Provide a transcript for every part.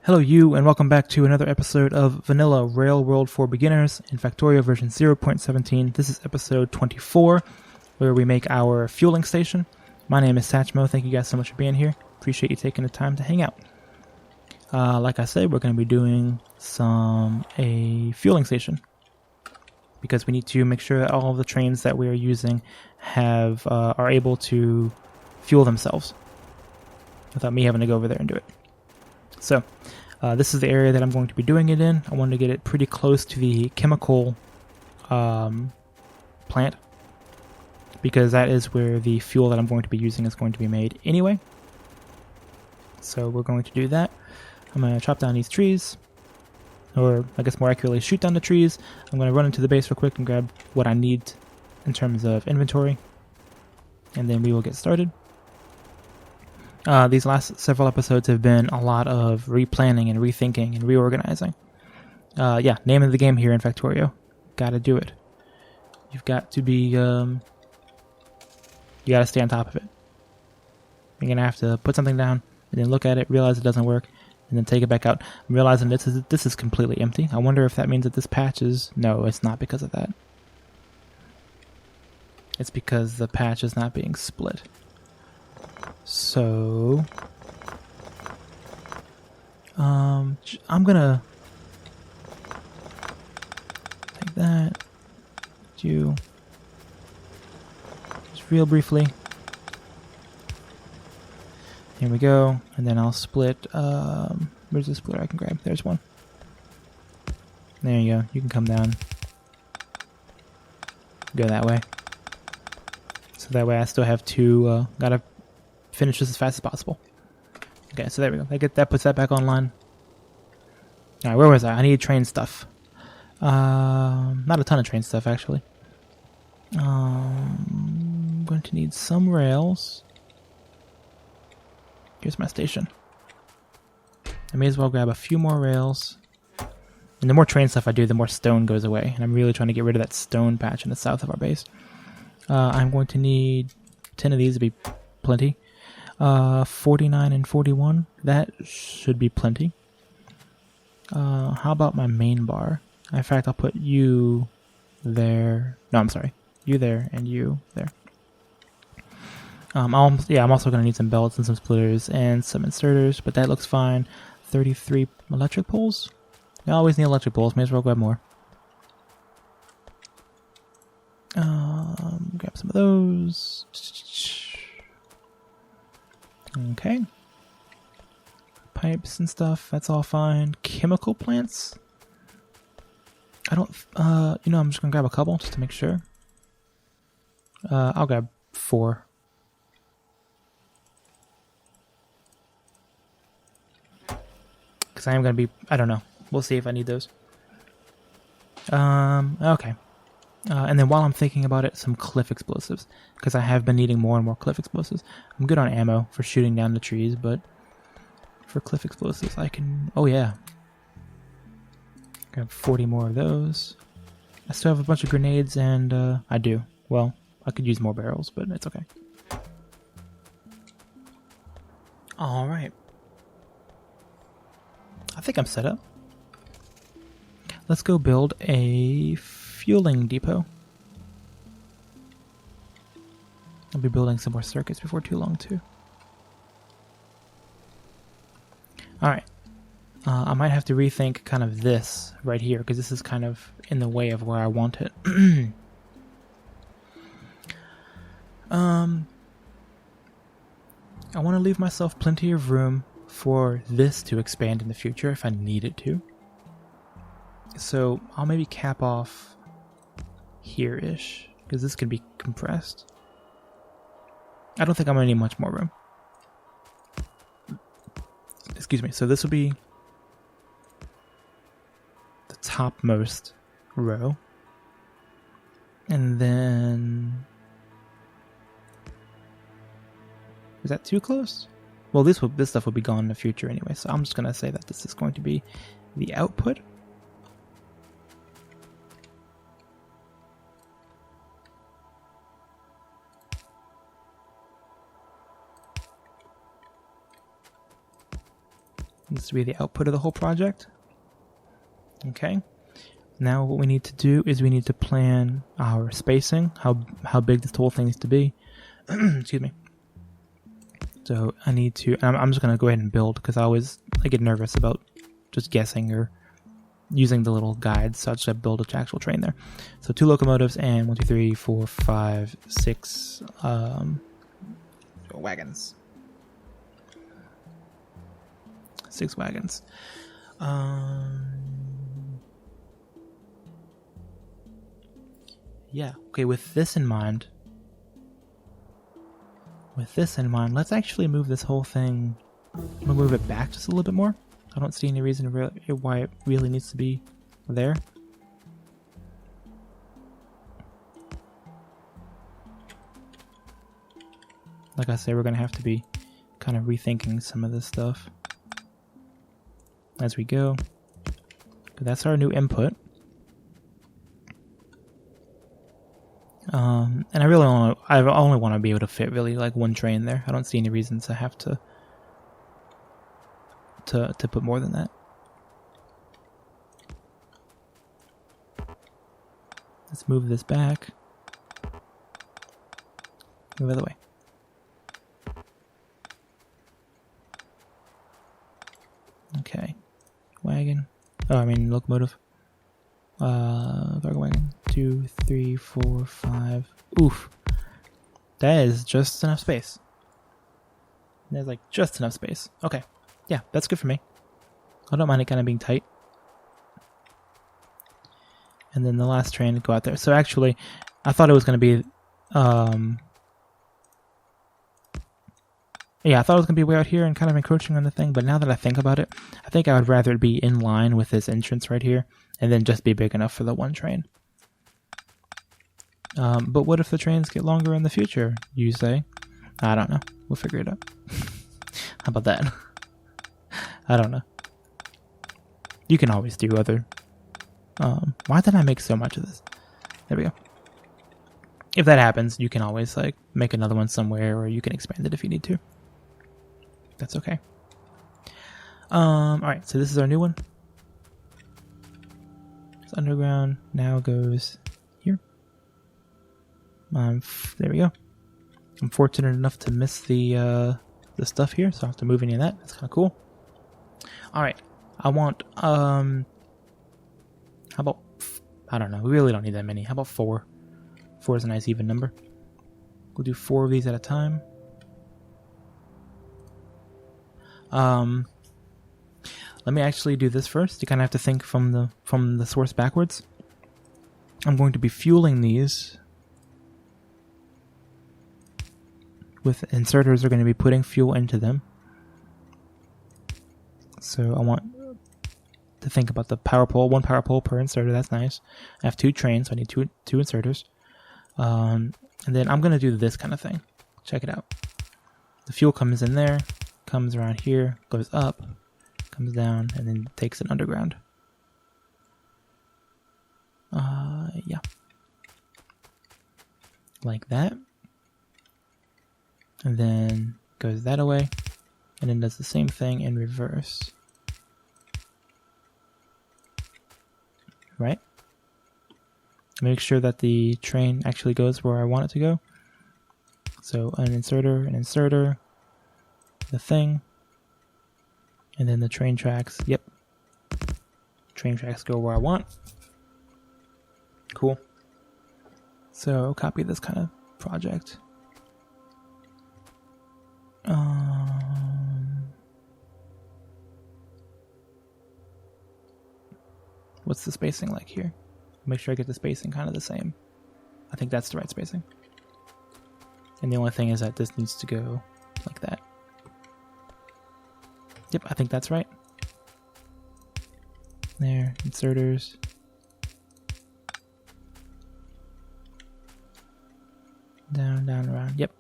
Hello you, and welcome back to another episode of Vanilla Railworld for Beginners in Factorio version 0.17. This is episode 24, where we make our fueling station. My name is Satchmo. Thank you guys so much for being here. Appreciate you taking the time to hang out. Like I said, we're going to be doing a fueling station, because we need to make sure that all of the trains that we are using are able to fuel themselves without me having to go over there and do it. So, this is the area that I'm going to be doing it in. I want to get it pretty close to the chemical plant, because that is where the fuel that I'm going to be using is going to be made anyway. So we're going to do that. I'm going to chop down these trees, or I guess more accurately, shoot down the trees. I'm going to run into the base real quick and grab what I need in terms of inventory, and then we will get started. These last several episodes have been a lot of replanning and rethinking and reorganizing. Name of the game here in Factorio. Gotta do it. You've got to be, you gotta stay on top of it. You're gonna have to put something down, and then look at it, realize it doesn't work, and then take it back out. I'm realizing this is completely empty. I wonder if that means that this patch is... No, it's not because of that. It's because the patch is not being split. So, I'm gonna take that, you, just real briefly. Here we go, and then I'll split, where's the splitter I can grab? There's one. There you go, you can come down, go that way. So that way I still have two, gotta finish this as fast as possible. Okay, so there we go. That puts that back online. Alright, where was I? I need train stuff. Not a ton of train stuff, actually. I'm going to need some rails. Here's my station. I may as well grab a few more rails. And the more train stuff I do, the more stone goes away. And I'm really trying to get rid of that stone patch in the south of our base. I'm going to need 10 of these to be plenty. 49 and 41. That should be plenty. How about my main bar? In fact, I'll put you there. No, I'm sorry. You there and you there. I'm also going to need some belts and some splitters and some inserters, but that looks fine. 33 electric poles? I always need electric poles. May as well grab more. Grab some of those. Okay. Pipes and stuff, that's all fine. Chemical plants? I don't, I'm just gonna grab a couple just to make sure. I'll grab 4. Because I am gonna be, I don't know. We'll see if I need those. Okay. And then while I'm thinking about it, some cliff explosives, because I have been needing more and more cliff explosives. I'm good on ammo for shooting down the trees, but for cliff explosives I can... Oh yeah. Grab 40 more of those. I still have a bunch of grenades, and I do. Well, I could use more barrels, but it's okay. Alright. I think I'm set up. Let's go build a fueling depot. I'll be building some more circuits before too long too. Alright. I might have to rethink kind of this right here, because this is kind of in the way of where I want it. I want to leave myself plenty of room for this to expand in the future if I need it to. So I'll maybe cap off here-ish, because this can be compressed. I don't think I'm going to need much more room. Excuse me. So this will be the topmost row. And then... Is that too close? Well, this stuff will be gone in the future anyway, so I'm just going to say that this is going to be the output. This will be the output of the whole project. Okay. Now what we need to do is we need to plan our spacing, how big this whole thing needs to be. Excuse me. So I need to, I'm just going to go ahead and build because I get nervous about just guessing or using the little guides, so I just build an actual train there. So 2 locomotives and 1, 2, 3, 4, 5, 6 wagons. 6 wagons. Yeah, okay, with this in mind, let's actually move this whole thing. I'm gonna move it back just a little bit more. I don't see any reason why it really needs to be there. Like I said, we're gonna have to be kind of rethinking some of this stuff as we go. But that's our new input. And I only want to be able to fit really like one train there. I don't see any reason to have to put more than that. Let's move this back. Move the other way. Okay. Wagon. Oh, I mean locomotive. Cargo wagon. 2, 3, 4, 5. Oof. That is just enough space. There's like just enough space. Okay. Yeah, that's good for me. I don't mind it kind of being tight. And then the last train to go out there. So actually, I thought it was going to be... yeah, I thought it was going to be way out here and kind of encroaching on the thing. But now that I think about it, I think I would rather it be in line with this entrance right here. And then just be big enough for the one train. But what if the trains get longer in the future, you say? I don't know. We'll figure it out. How about that? I don't know. You can always do other... why did I make so much of this? There we go. If that happens, you can always like make another one somewhere, or you can expand it if you need to. That's okay. Alright, so this is our new one. It's underground. Now goes here. There we go. I'm fortunate enough to miss the stuff here, so I don't have to move any of that. That's kind of cool. Alright, I want, how about, I don't know, we really don't need that many. How about 4? 4 is a nice even number. We'll do 4 of these at a time. Let me actually do this first. You kind of have to think from the source backwards. I'm going to be fueling these with inserters. Are going to be putting fuel into them. So I want to think about the power pole. 1 power pole per inserter. That's nice. I have 2 trains, so I need two inserters. And then I'm going to do this kind of thing. Check it out. The fuel comes in there, comes around here, goes up, comes down, and then takes it underground. Yeah. Like that. And then goes that away, and then does the same thing in reverse. Right? Make sure that the train actually goes where I want it to go. So an inserter, the thing, and then the train tracks. Yep. Train tracks go where I want. Cool. So copy this kind of project. What's the spacing like here? Make sure I get the spacing kind of the same. I think that's the right spacing. And the only thing is that this needs to go like that. Yep, I think that's right. There, inserters. Down, down, around. Yep.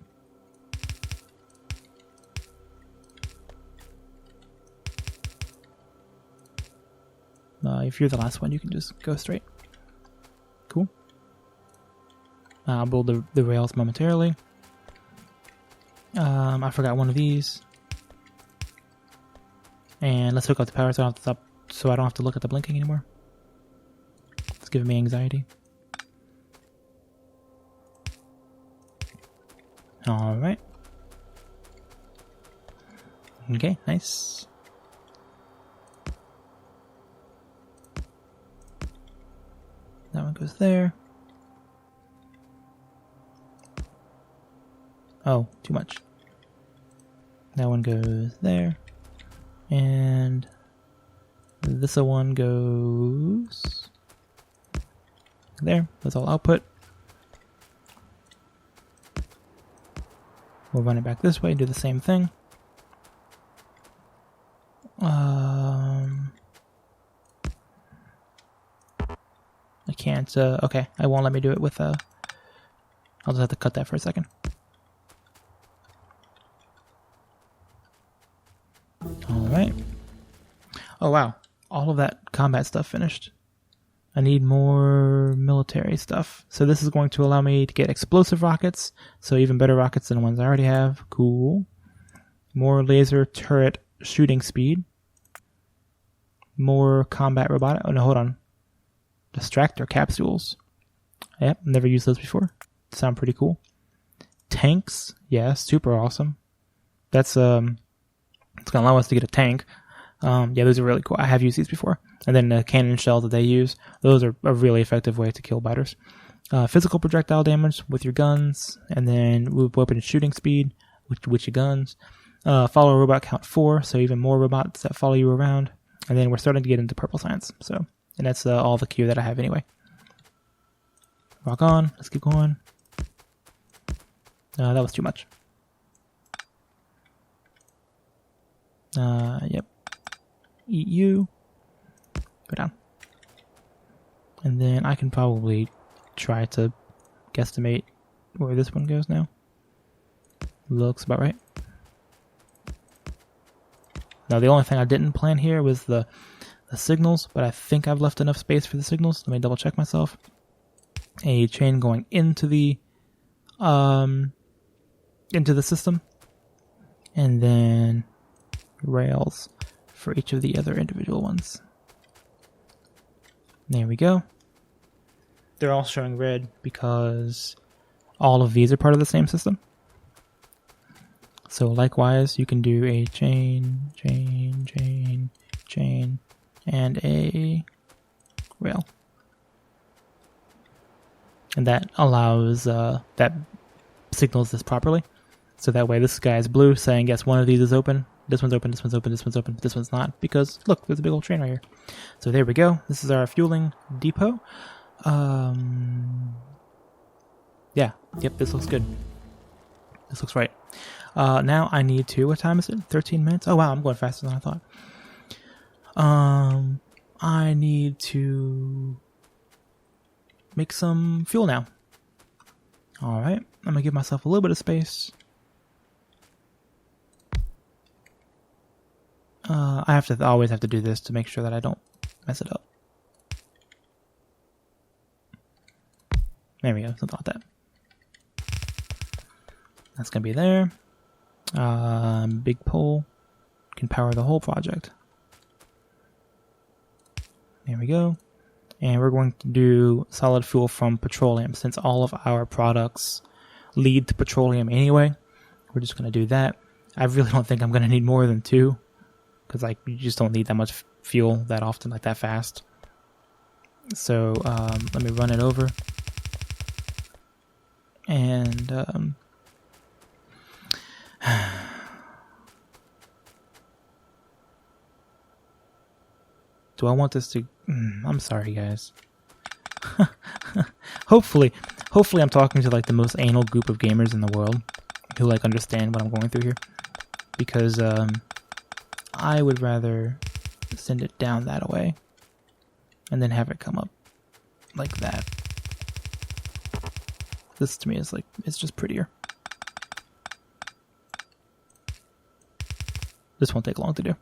If you're the last one, you can just go straight. Cool. I'll build the rails momentarily. I forgot one of these. And let's hook up the power so I don't have to look at the blinking anymore. It's giving me anxiety. Alright. Okay, nice. That one goes there. Oh, too much. That one goes there. And this one goes there. That's all output. We'll run it back this way, do the same thing. I can't, okay, I won't let me do it with, I'll just have to cut that for a second. Alright. Oh wow, all of that combat stuff finished. I need more military stuff. So this is going to allow me to get explosive rockets, so even better rockets than the ones I already have. Cool. More laser turret shooting speed. More combat robotic. Oh no, hold on. Distractor capsules. Yep, never used those before. Sound pretty cool. Tanks. Yeah, super awesome. That's it's gonna allow us to get a tank. Yeah, those are really cool. I have used these before. And then the cannon shell that they use. Those are a really effective way to kill biters. Physical projectile damage with your guns, and then weapon shooting speed with your guns. Follow robot count 4, so even more robots that follow you around. And then we're starting to get into purple science. So, and that's all the queue that I have anyway. Rock on. Let's keep going. That was too much. Yep. Eat you. Go down. And then I can probably try to guesstimate where this one goes now. Looks about right. Now the only thing I didn't plan here was the signals, but I think I've left enough space for the signals. Let me double check myself. A chain going into the system, and then rails for each of the other individual ones. There we go. They're all showing red because all of these are part of the same system. So likewise, you can do a chain, and a rail. And that allows, that signals this properly. So that way this guy is blue saying, yes, one of these is open. This one's open, this one's open, this one's open, but this one's not. Because, look, there's a big old train right here. So there we go. This is our fueling depot. Yeah, yep, this looks good. This looks right. Now I need to, what time is it? 13 minutes? Oh wow, I'm going faster than I thought. I need to make some fuel now. Alright, I'm gonna give myself a little bit of space. I always have to do this to make sure that I don't mess it up. There we go, something like that. That's gonna be there. Big pole can power the whole project. There we go. And we're going to do solid fuel from petroleum. Since all of our products lead to petroleum anyway, we're just going to do that. I really don't think I'm going to need more than 2, because like you just don't need that much fuel that often, like that fast. So let me run it over. And do I want this to... I'm sorry, guys. Hopefully I'm talking to like the most anal group of gamers in the world who like understand what I'm going through here. Because I would rather send it down that way and then have it come up like that. This to me is like, it's just prettier. This won't take long to do.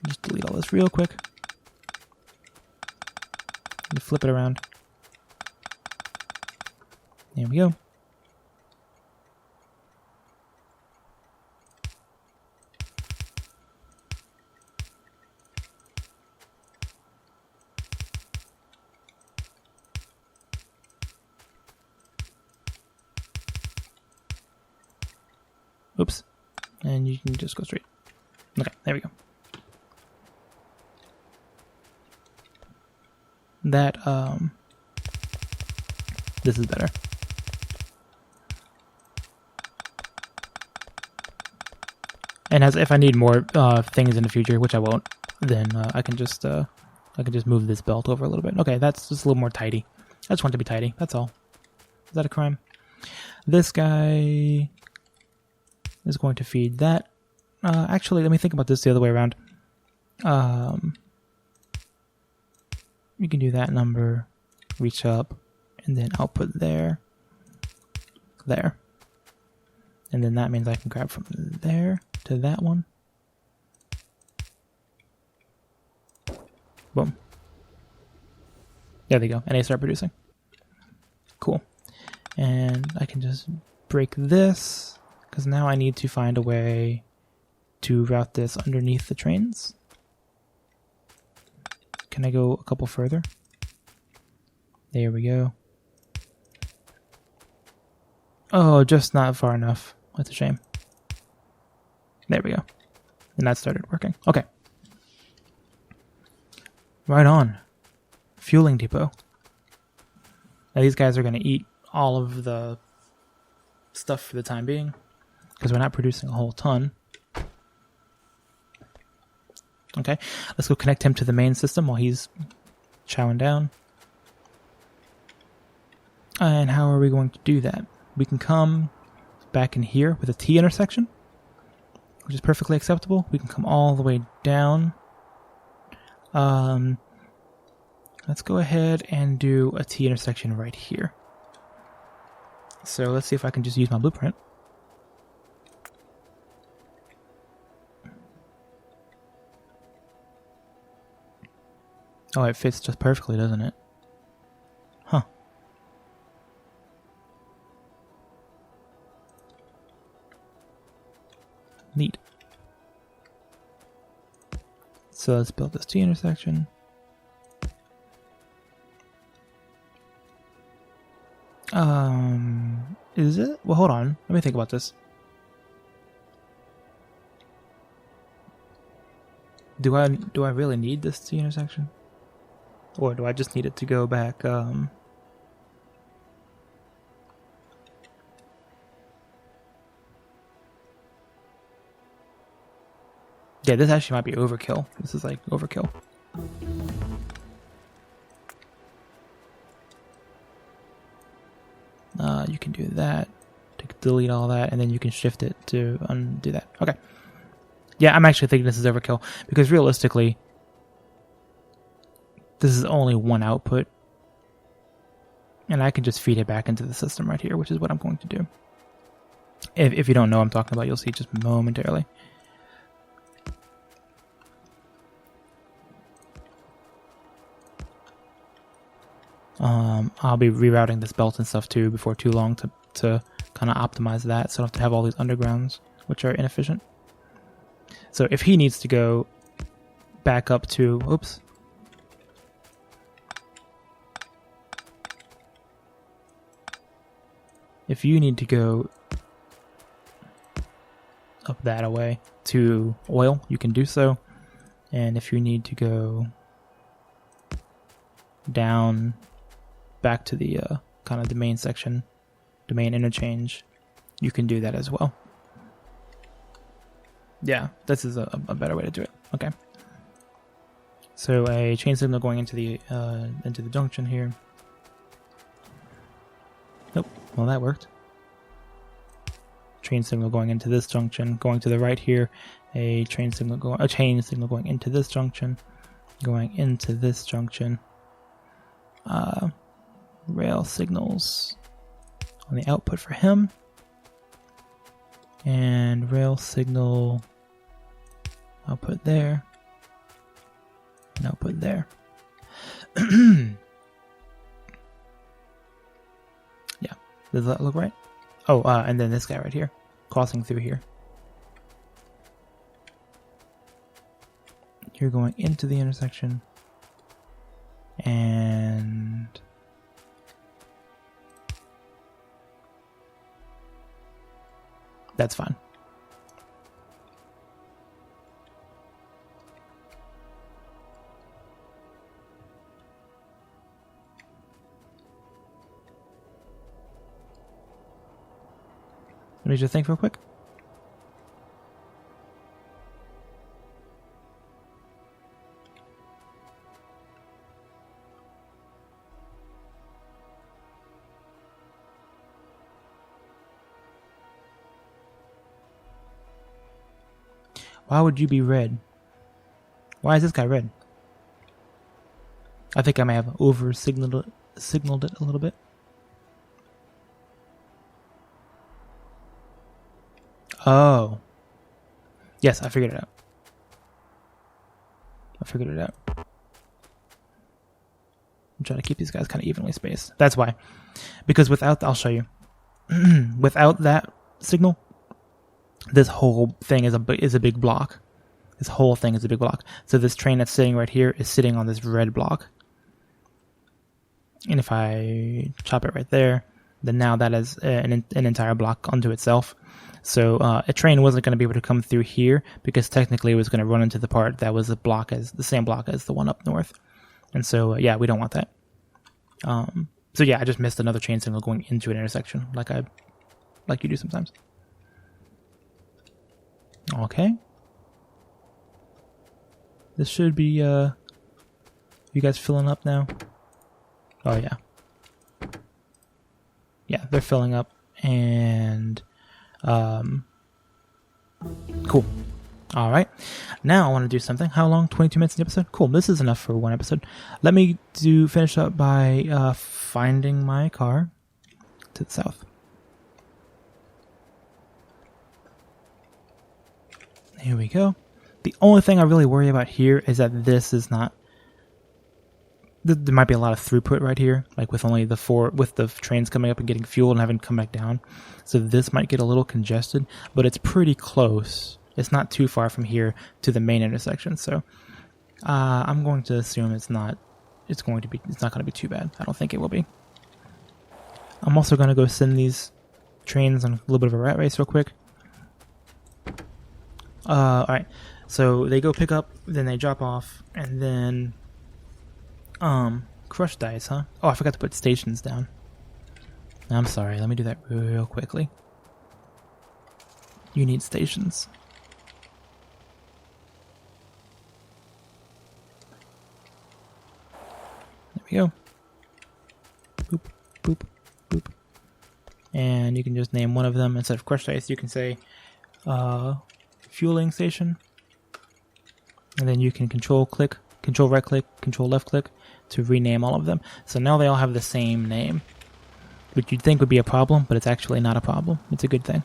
Just delete all this real quick. And flip it around. There we go. And you can just go straight. Okay, there we go. That, this is better. And as if I need more things in the future, which I won't, then I can just move this belt over a little bit. Okay, that's just a little more tidy. I just want it to be tidy. That's all. Is that a crime? This guy is going to feed that. Actually, let me think about this the other way around. You can do that number, reach up, and then output there, there. And then that means I can grab from there to that one. Boom. There they go. And they start producing. Cool. And I can just break this, because now I need to find a way to route this underneath the trains. Can I go a couple further? There we go. Oh, just not far enough. That's a shame. There we go. And that started working. Okay. Right on. Fueling depot. Now these guys are going to eat all of the stuff for the time being, because we're not producing a whole ton. Okay, let's go connect him to the main system while he's chowing down. And how are we going to do that? We can come back in here with a T intersection, which is perfectly acceptable. We can come all the way down. Let's go ahead and do a T intersection right here. So let's see if I can just use my blueprint. Oh, it fits just perfectly, doesn't it? Huh. Neat. So let's build this T intersection. Is it? Well, hold on. Let me think about this. Do I really need this T intersection? Or do I just need it to go back, Yeah, this actually might be overkill. This is like overkill. You can do that to delete all that, and then you can shift it to undo that. Okay. Yeah, I'm actually thinking this is overkill, because realistically, this is only one output, and I can just feed it back into the system right here, which is what I'm going to do. If you don't know what I'm talking about, you'll see just momentarily. I'll be rerouting this belt and stuff too before too long to kind of optimize that, so I don't have to have all these undergrounds, which are inefficient. So if he needs to go back up to, oops. If you need to go up that away to oil, you can do so. And if you need to go down back to the kind of the main section, the main interchange, you can do that as well. Yeah, this is a better way to do it. Okay. So a chain signal going into the junction here. Nope. Well, that worked. Train signal going into this junction, going to the right here. A chain signal going into this junction, going into this junction. Rail signals on the output for him, and rail signal output there, and output there. Yeah, does that look right? Oh, and then this guy right here, crossing through here. You're going into the intersection, and that's fine. Let me just think real quick. Why would you be red? Why is this guy red? I think I may have signaled it a little bit. Oh. Yes, I figured it out. I'm trying to keep these guys kind of evenly spaced. That's why. Because without, I'll show you. Without that signal, this whole thing is a big block. This whole thing is a big block. So this train that's sitting right here is sitting on this red block. And if I chop it right there, then now that is an entire block unto itself. So a train wasn't going to be able to come through here because technically it was going to run into the part that was the same block as the one up north. And so yeah, we don't want that. So yeah, I just missed another chain signal going into an intersection, like you do sometimes. Okay. This should be you guys filling up now? Oh yeah. Yeah, they're filling up, and cool. All right, now I want to do something. How long? 22 minutes in the episode? Cool, this is enough for one episode. Let me finish up by finding my car to the south. Here we go. The only thing I really worry about here is that this is not... There might be a lot of throughput right here, like with only with the trains coming up and getting fuel and having to come back down. So this might get a little congested, but it's pretty close. It's not too far from here to the main intersection. So I'm going to assume it's not going to be too bad. I don't think it will be. I'm also going to go send these trains on a little bit of a rat race real quick. All right. So they go pick up, then they drop off, and then crush dice, huh? Oh, I forgot to put stations down. I'm sorry, let me do that real quickly. You need stations. There we go. Boop, boop, boop. And you can just name one of them. Instead of crush dice, you can say fueling station. And then you can control right click, control left click to rename all of them. So now they all have the same name, which you'd think would be a problem, but it's actually not a problem. It's a good thing.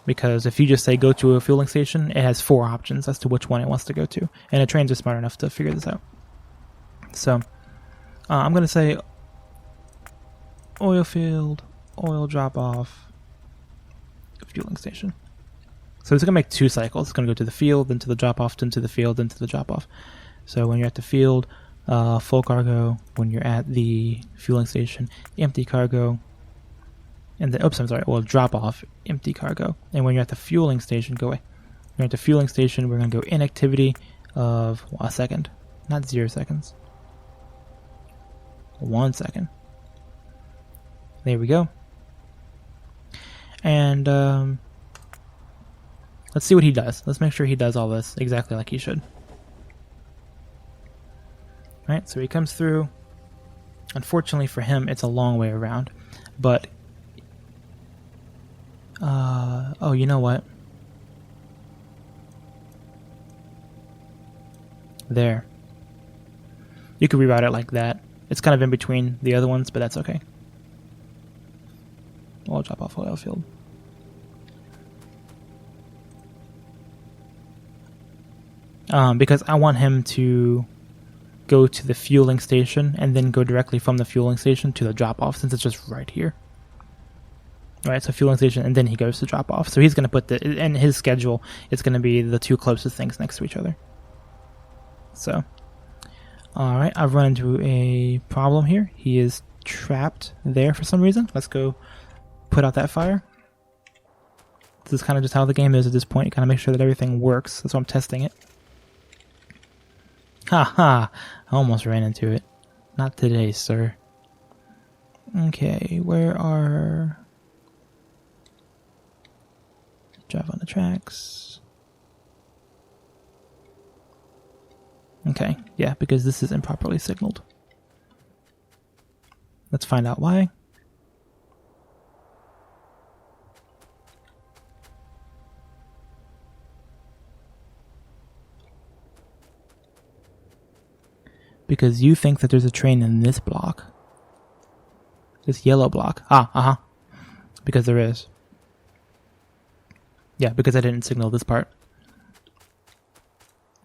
Because if you just say go to a fueling station, it has 4 options as to which one it wants to go to. And the trains are smart enough to figure this out. So I'm going to say oil field, oil drop off, fueling station. So it's going to make 2 cycles. It's going to go to the field, then to the drop off, then to the field, then to the drop off. So when you're at the field, full cargo. When you're at the fueling station, empty cargo. And then, oops, I'm sorry, well, drop off, empty cargo. And when you're at the fueling station, go away. When you're at the fueling station, we're going to go inactivity of a second, not 0 seconds. 1 second. There we go. And let's see what he does. Let's make sure he does all this exactly like he should. Right, so he comes through. Unfortunately for him, it's a long way around. But, oh, you know what? There. You could reroute it like that. It's kind of in between the other ones, but that's okay. I'll drop off oil field. Because I want him to go to the fueling station and then go directly from the fueling station to the drop off, since it's just right here. Alright, so fueling station, and then he goes to drop off. So he's going to put in his schedule, it's going to be the 2 closest things next to each other. So, alright, I've run into a problem here. He is trapped there for some reason. Let's go put out that fire. This is kind of just how the game is at this point. You kind of make sure that everything works. That's why I'm testing it. Ha! I almost ran into it. Not today, sir. Okay, where are... Drive on the tracks. Okay, yeah, because this is improperly signaled. Let's find out why. Because you think that there's a train in this block. This yellow block. Because there is. Yeah, because I didn't signal this part.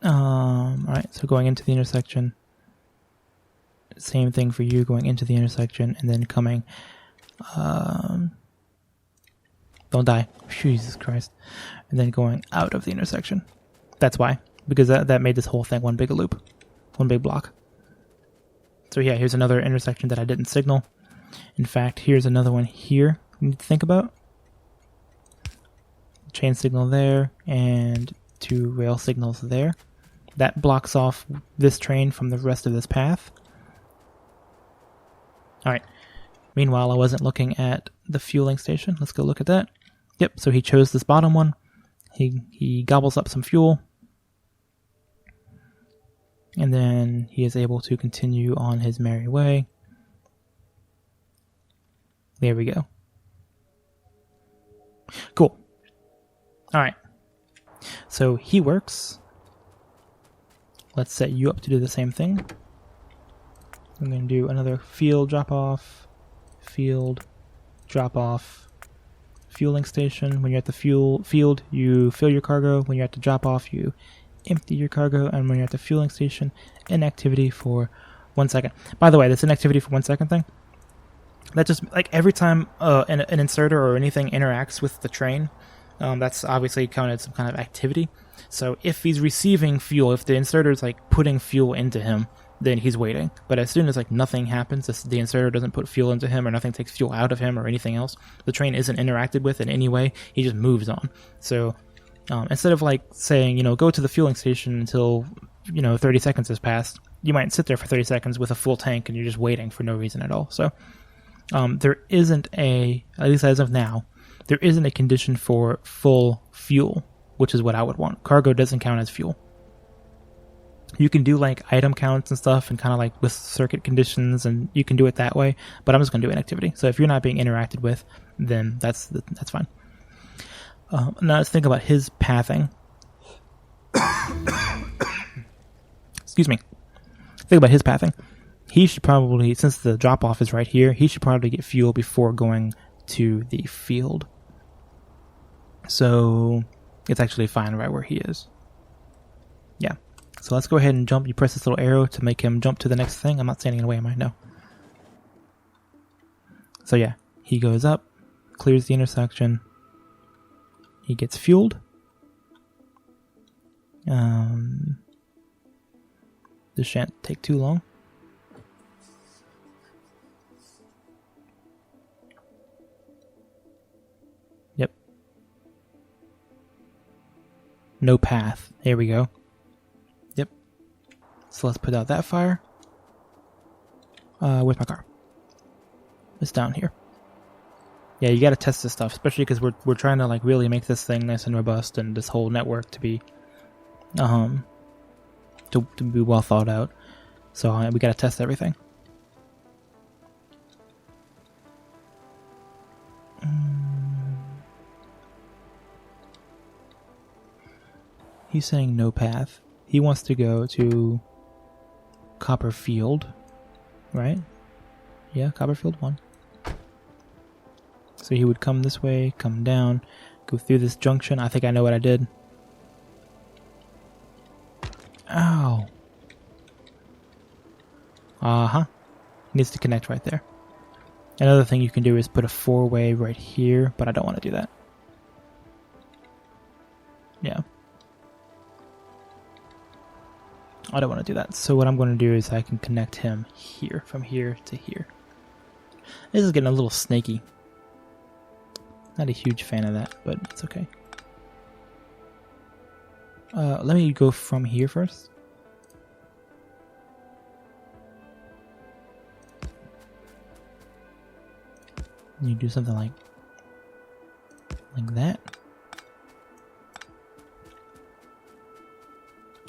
Alright, so going into the intersection. Same thing for you, going into the intersection and then coming. Don't die. Jesus Christ. And then going out of the intersection. That's why. Because that made this whole thing one big loop. One big block. So yeah, here's another intersection that I didn't signal. In fact, here's another one here you need to think about. Chain signal there, and 2 rail signals there. That blocks off this train from the rest of this path. Alright. Meanwhile, I wasn't looking at the fueling station. Let's go look at that. Yep, so he chose this bottom one. He gobbles up some fuel. And then he is able to continue on his merry way. There we go. Cool. Alright. So he works. Let's set you up to do the same thing. I'm going to do another field drop-off. Field drop-off. Fueling station. When you're at the field, you fill your cargo. When you're at the drop-off, you empty your cargo. And when you're at the fueling station, inactivity for 1 second. By the way, this inactivity for 1 second thing, that just, like, every time an inserter or anything interacts with the train, that's obviously counted some kind of activity. So if he's receiving fuel, if the inserter is like putting fuel into him, then he's waiting. But as soon as like nothing happens, the inserter doesn't put fuel into him or nothing takes fuel out of him or anything else, the train isn't interacted with in any way, he just moves on. So instead of like saying, go to the fueling station until 30 seconds has passed, you might sit there for 30 seconds with a full tank and you're just waiting for no reason at all. So there isn't at least as of now, there isn't a condition for full fuel, which is what I would want. Cargo doesn't count as fuel. You can do like item counts and stuff and kind of like with circuit conditions, and you can do it that way, but I'm just going to do inactivity. So if you're not being interacted with, then that's fine. Now let's think about his pathing. Excuse me. Think about his pathing. He should probably, since the drop-off is right here, he should probably get fuel before going to the field. So it's actually fine right where he is. Yeah. So let's go ahead and jump. You press this little arrow to make him jump to the next thing. I'm not standing in the way, am I? No. So yeah, he goes up, clears the intersection. He gets fueled. This shan't take too long. Yep. No path. There we go. Yep. So let's put out that fire. Where's my car? It's down here. Yeah, you gotta test this stuff, especially because we're trying to like really make this thing nice and robust and this whole network to be to be well thought out. So we gotta test everything. He's saying no path. He wants to go to Copperfield, right? Yeah, Copperfield 1. So he would come this way, come down, go through this junction. I think I know what I did. Ow. Uh-huh. Needs to connect right there. Another thing you can do is put a 4-way right here, but I don't want to do that. Yeah. I don't want to do that. So what I'm going to do is I can connect him here, from here to here. This is getting a little snaky. Not a huge fan of that, but it's okay. Let me go from here first. You do something like that.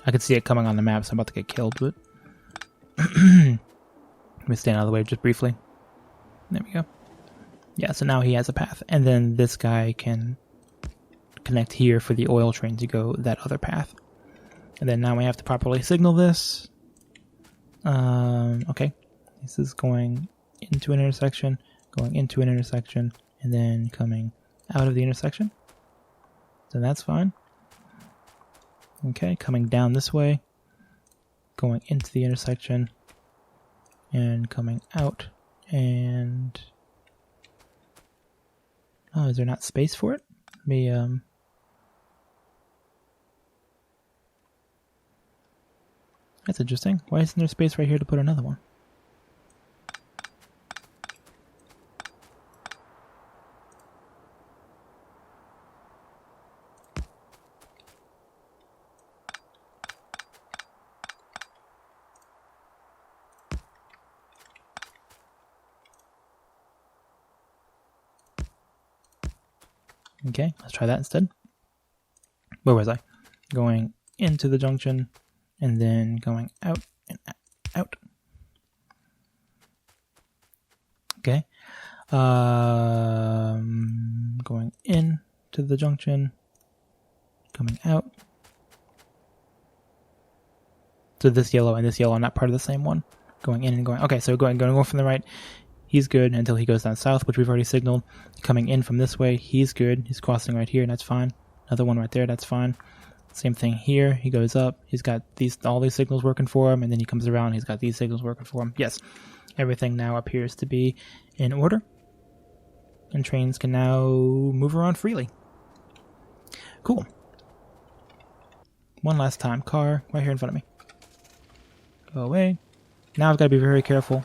I could see it coming on the map, so I'm about to get killed, but let me stand out of the way just briefly. There we go. Yeah, so now he has a path. And then this guy can connect here for the oil train to go that other path. And then now we have to properly signal this. Okay. This is going into an intersection, going into an intersection, and then coming out of the intersection. So that's fine. Okay, coming down this way, going into the intersection, and coming out, and... Oh, is there not space for it? Let me, That's interesting. Why isn't there space right here to put another one? Okay, let's try that instead. Where was I? Going into the junction, and then going out and out. Okay. Going in to the junction, coming out. So this yellow and this yellow are not part of the same one. Going in and going. Okay, so going from the right. He's good until he goes down south, which we've already signaled. Coming in from this way, he's good. He's crossing right here, and that's fine. Another one right there, that's fine. Same thing here. He goes up. He's got all these signals working for him, and then he comes around. He's got these signals working for him. Yes, everything now appears to be in order, and trains can now move around freely. Cool. One last time. Car right here in front of me. Go away. Now I've got to be very careful.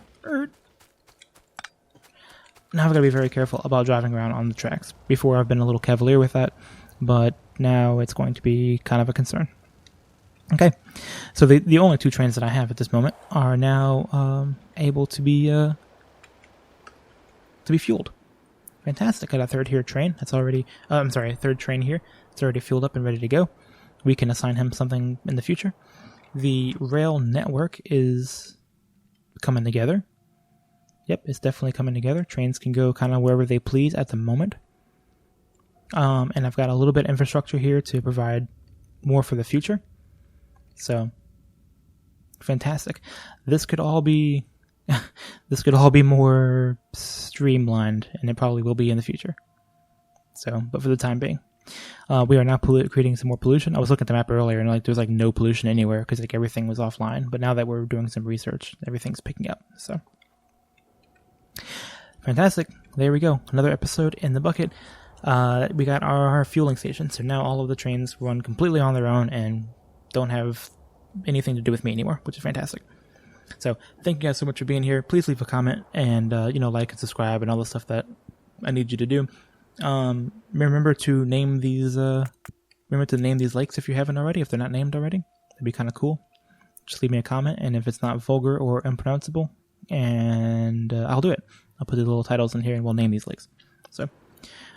Now I've got to be very careful about driving around on the tracks. Before I've been a little cavalier with that, but now it's going to be kind of a concern. Okay, so the only two trains that I have at this moment are now able to be fueled. Fantastic! I got a third train here. It's already fueled up and ready to go. We can assign him something in the future. The rail network is coming together. Yep, it's definitely coming together. Trains can go kind of wherever they please at the moment. And I've got a little bit of infrastructure here to provide more for the future. So, fantastic. This could all be more streamlined, and it probably will be in the future. So, but for the time being, we are now creating some more pollution. I was looking at the map earlier, and there's no pollution anywhere because everything was offline. But now that we're doing some research, everything's picking up. So. Fantastic. There we go. Another episode in the bucket. We got our fueling station. So now all of the trains run completely on their own and don't have anything to do with me anymore, which is fantastic. So thank you guys so much for being here. Please leave a comment and, like and subscribe and all the stuff that I need you to do. Remember to name these lakes if you haven't already, if they're not named already. That'd be kind of cool. Just leave me a comment, and if it's not vulgar or unpronounceable, and I'll do it. I'll put the little titles in here, and we'll name these lakes. So, all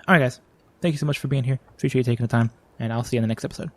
right, guys. Thank you so much for being here. Appreciate you taking the time, and I'll see you in the next episode.